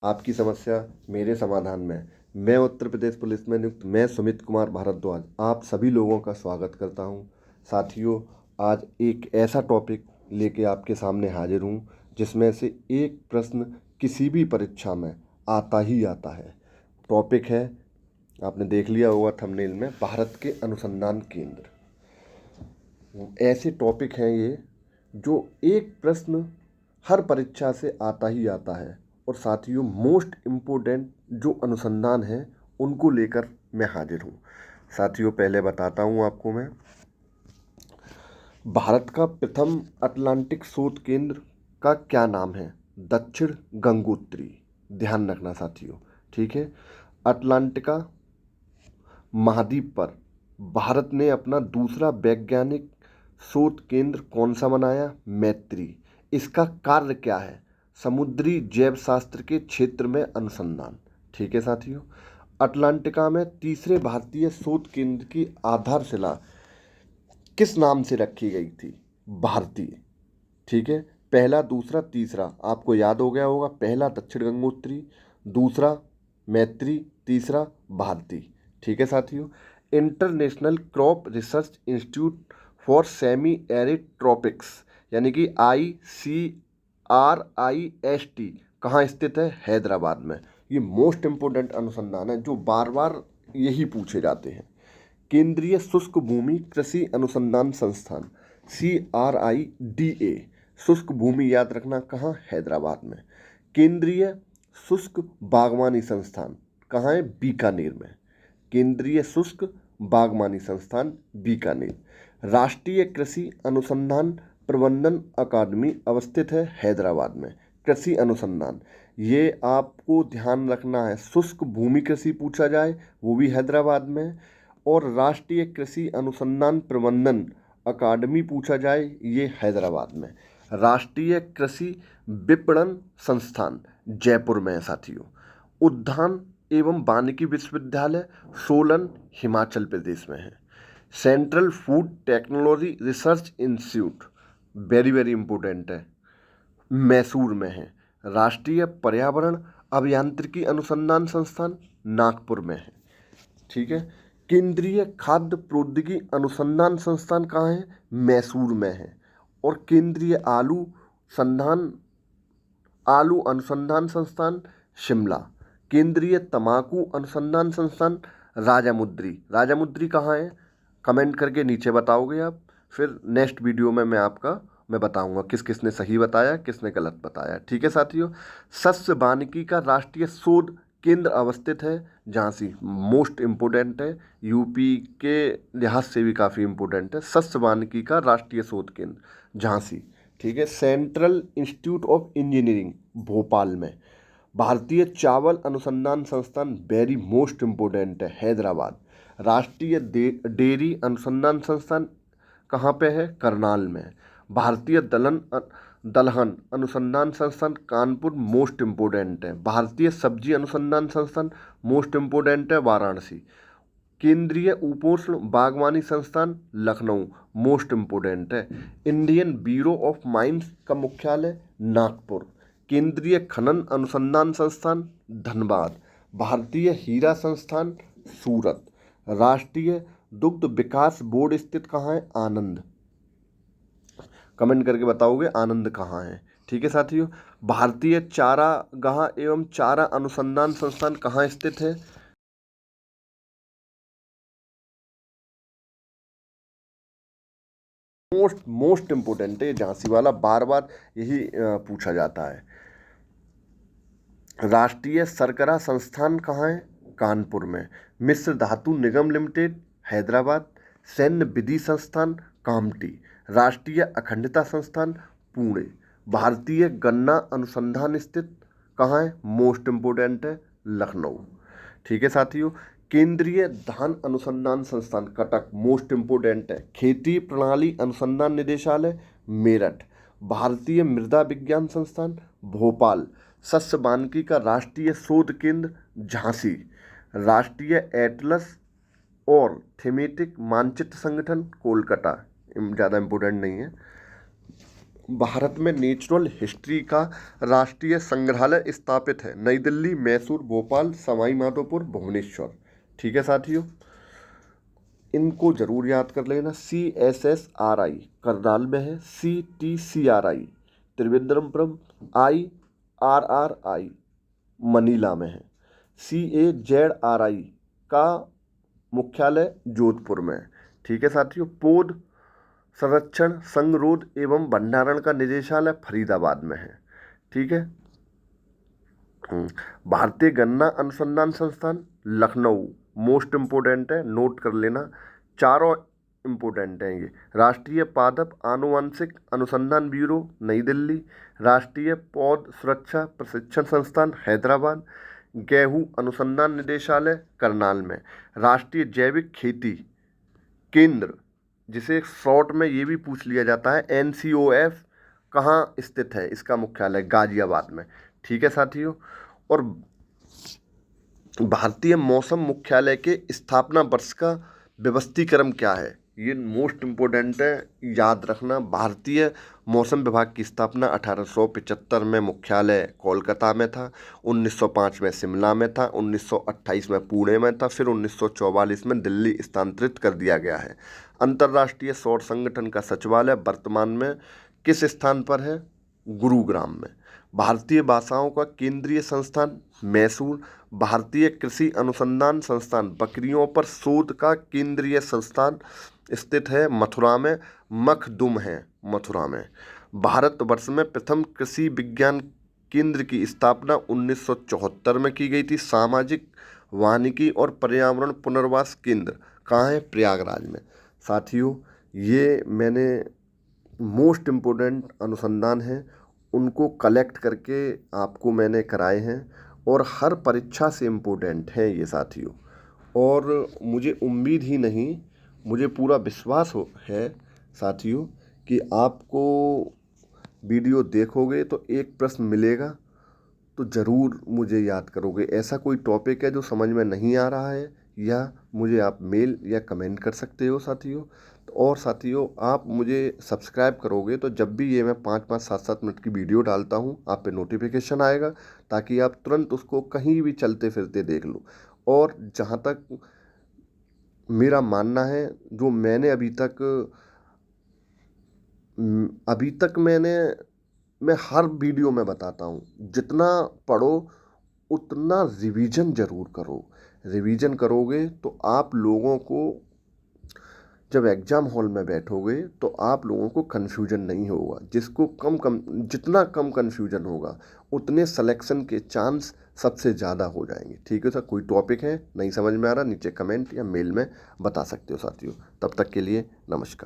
आपकी समस्या मेरे समाधान में। मैं उत्तर प्रदेश पुलिस में नियुक्त मैं सुमित कुमार भारद्वाज आप सभी लोगों का स्वागत करता हूं। साथियों, आज एक ऐसा टॉपिक लेके आपके सामने हाजिर हूं जिसमें से एक प्रश्न किसी भी परीक्षा में आता ही आता है। टॉपिक है, आपने देख लिया होगा थंबनेल में, भारत के अनुसंधान केंद्र। ऐसे टॉपिक हैं ये जो एक प्रश्न हर परीक्षा से आता ही आता है और साथियों मोस्ट इम्पोर्टेंट जो अनुसंधान है उनको लेकर मैं हाजिर हूँ। साथियों, पहले बताता हूँ आपको मैं, भारत का प्रथम अटलांटिक शोध केंद्र का क्या नाम है? दक्षिण गंगोत्री। ध्यान रखना साथियों, ठीक है। अटलांटिका महाद्वीप पर भारत ने अपना दूसरा वैज्ञानिक शोध केंद्र कौन सा बनाया? मैत्री। इसका कार्य क्या है? समुद्री जैव शास्त्र के क्षेत्र में अनुसंधान। ठीक है साथियों, अटलांटिका में तीसरे भारतीय शोध केंद्र की आधारशिला किस नाम से रखी गई थी? भारतीय। ठीक है, पहला, दूसरा, तीसरा आपको याद हो गया होगा। पहला दक्षिण गंगोत्री, दूसरा मैत्री, तीसरा भारती। ठीक है साथियों, international crop research institute for semi arid tropics यानी कि ICRIST कहाँ स्थित है? हैदराबाद में। ये मोस्ट इम्पोर्टेंट अनुसंधान है जो बार बार यही पूछे जाते हैं। केंद्रीय शुष्क भूमि कृषि अनुसंधान संस्थान CRIDA, शुष्क भूमि याद रखना कहाँ? हैदराबाद में। केंद्रीय शुष्क बागवानी संस्थान कहाँ है? बीकानेर में। केंद्रीय शुष्क बागवानी संस्थान बीकानेर। राष्ट्रीय कृषि अनुसंधान प्रबंधन अकादमी अवस्थित है हैदराबाद में। कृषि अनुसंधान, ये आपको ध्यान रखना है, शुष्क भूमि कृषि पूछा जाए वो भी हैदराबाद में, और राष्ट्रीय कृषि अनुसंधान प्रबंधन अकादमी पूछा जाए ये हैदराबाद में। राष्ट्रीय कृषि विपणन संस्थान जयपुर में है साथियों। उद्यान एवं वानिकी विश्वविद्यालय सोलन हिमाचल प्रदेश में है। Central food technology research institute, very very important है, मैसूर में है। राष्ट्रीय पर्यावरण अभियांत्रिकी अनुसंधान संस्थान नागपुर में है। ठीक है, केंद्रीय खाद्य प्रौद्योगिकी अनुसंधान संस्थान कहाँ है? मैसूर में है। और केंद्रीय आलू अनुसंधान संस्थान शिमला। केंद्रीय तंबाकू अनुसंधान संस्थान राजामुद्री कहाँ है? कमेंट करके नीचे बताओगे आप, फिर नेक्स्ट वीडियो में मैं बताऊंगा किस किसने सही बताया, किसने गलत बताया। ठीक है साथियों, सस्य वानिकी का राष्ट्रीय शोध केंद्र अवस्थित है झांसी। मोस्ट इम्पोर्टेंट है, यूपी के लिहाज से भी काफ़ी इम्पोर्टेंट है। सस्य वानिकी का राष्ट्रीय शोध केंद्र झांसी। ठीक है, central institute of engineering Bhopal में। भारतीय चावल अनुसंधान संस्थान, वेरी मोस्ट इम्पोर्टेंट है, हैदराबाद। राष्ट्रीय डेयरी अनुसंधान संस्थान कहाँ पे है? करनाल में। भारतीय दलहन अनुसंधान संस्थान कानपुर, मोस्ट इम्पोर्टेंट है। भारतीय सब्जी अनुसंधान संस्थान मोस्ट इम्पोर्टेंट है, वाराणसी। केंद्रीय उपोष्ण बागवानी संस्थान लखनऊ, मोस्ट इम्पोर्टेंट है। इंडियन ब्यूरो ऑफ माइंस का मुख्यालय नागपुर। केंद्रीय खनन अनुसंधान संस्थान धनबाद। भारतीय हीरा संस्थान सूरत। राष्ट्रीय दुग्ध विकास बोर्ड स्थित कहाँ है? आनंद। कमेंट करके बताओगे आनंद कहाँ है। ठीक है साथियों, भारतीय चारागाह एवं चारा अनुसंधान संस्थान कहाँ स्थित है? मोस्ट इम्पोर्टेंट है झांसी वाला, बार बार यही पूछा जाता है। राष्ट्रीय शर्करा संस्थान कहाँ है? कानपुर में। मिश्र धातु निगम लिमिटेड हैदराबाद। सैन्य विधि संस्थान कामठी। राष्ट्रीय अखंडता संस्थान पुणे। भारतीय गन्ना अनुसंधान स्थित कहाँ है? मोस्ट इम्पोर्टेंट है, लखनऊ। ठीक है साथियों, केंद्रीय धान अनुसंधान संस्थान कटक, मोस्ट इम्पोर्टेंट है। खेती प्रणाली अनुसंधान निदेशालय मेरठ। भारतीय मृदा विज्ञान संस्थान भोपाल। सस्य वानिकी का राष्ट्रीय शोध केंद्र झांसी। राष्ट्रीय एटलस और थीमेटिक मानचित्र संगठन कोलकाता, ज़्यादा इम्पोर्टेंट नहीं है। भारत में नेचुरल हिस्ट्री का राष्ट्रीय संग्रहालय स्थापित है? नई दिल्ली, मैसूर, भोपाल, सवाई माधोपुर, भुवनेश्वर। ठीक है साथियों, इनको जरूर याद कर लेना। CSSRI करनाल में है, CTCRI त्रिवेंद्रपुरम, IRRI मनीला में है, CAZRI का मुख्यालय जोधपुर में है। ठीक है साथियों, पौध संरक्षण, संगरोध एवं भंडारण का निदेशालय फरीदाबाद में है। ठीक है। भारतीय गन्ना अनुसंधान संस्थान लखनऊ मोस्ट इम्पोर्टेंट है, नोट कर लेना। चारों इम्पोर्टेंट हैं ये। राष्ट्रीय पादप आनुवंशिक अनुसंधान ब्यूरो नई दिल्ली, राष्ट्रीय पौध सुरक्षा प्रशिक्षण संस्थान हैदराबाद, गेहूं अनुसंधान निदेशालय करनाल में, राष्ट्रीय जैविक खेती केंद्र जिसे शॉर्ट में ये भी पूछ लिया जाता है NCOF कहाँ स्थित है? इसका मुख्यालय गाजियाबाद में। ठीक है साथियों, और भारतीय मौसम मुख्यालय के स्थापना वर्ष का व्यवस्थीक्रम क्या है? ये मोस्ट इम्पोर्टेंट है, याद रखना। भारतीय मौसम विभाग की स्थापना 1875 में मुख्यालय कोलकाता में था, 1905 में शिमला में था, 1928 में पुणे में था, फिर 1944 में दिल्ली स्थानांतरित कर दिया गया है। अंतर्राष्ट्रीय सौर संगठन का सचिवालय वर्तमान में किस स्थान पर है? गुरुग्राम में। भारतीय भाषाओं का केंद्रीय संस्थान मैसूर, भारतीय कृषि अनुसंधान संस्थान बकरियों पर शोध का केंद्रीय संस्थान स्थित है मथुरा में, मखदुम है मथुरा में। भारतवर्ष में प्रथम कृषि विज्ञान केंद्र की स्थापना 1974 में की गई थी। सामाजिक वानिकी और पर्यावरण पुनर्वास केंद्र कहाँ है? प्रयागराज में। साथियों, ये मैंने मोस्ट इम्पोर्टेंट अनुसंधान हैं, उनको कलेक्ट करके आपको मैंने कराए हैं और हर परीक्षा से इम्पोर्टेंट हैं ये साथियों। और मुझे उम्मीद ही नहीं, मुझे पूरा विश्वास है साथियों कि आपको वीडियो देखोगे तो एक प्रश्न मिलेगा तो ज़रूर मुझे याद करोगे। ऐसा कोई टॉपिक है जो समझ में नहीं आ रहा है, या मुझे आप मेल या कमेंट कर सकते हो साथियों। और साथियों, आप मुझे सब्सक्राइब करोगे तो जब भी ये मैं 5-5, 7-7 मिनट की वीडियो डालता हूँ आप पे नोटिफिकेशन आएगा, ताकि आप तुरंत उसको कहीं भी चलते फिरते देख लो। और जहाँ तक मेरा मानना है, जो मैंने अभी तक मैं हर वीडियो में बताता हूँ, जितना पढ़ो उतना रिवीजन ज़रूर करो। रिवीजन करोगे तो आप लोगों को जब एग्ज़ाम हॉल में बैठोगे तो आप लोगों को कन्फ्यूजन नहीं होगा। जितना कम कन्फ्यूजन होगा उतने सिलेक्शन के चांस सबसे ज़्यादा हो जाएंगे। ठीक है सर, कोई टॉपिक है नहीं समझ में आ रहा, नीचे कमेंट या मेल में बता सकते हो साथियों। तब तक के लिए नमस्कार।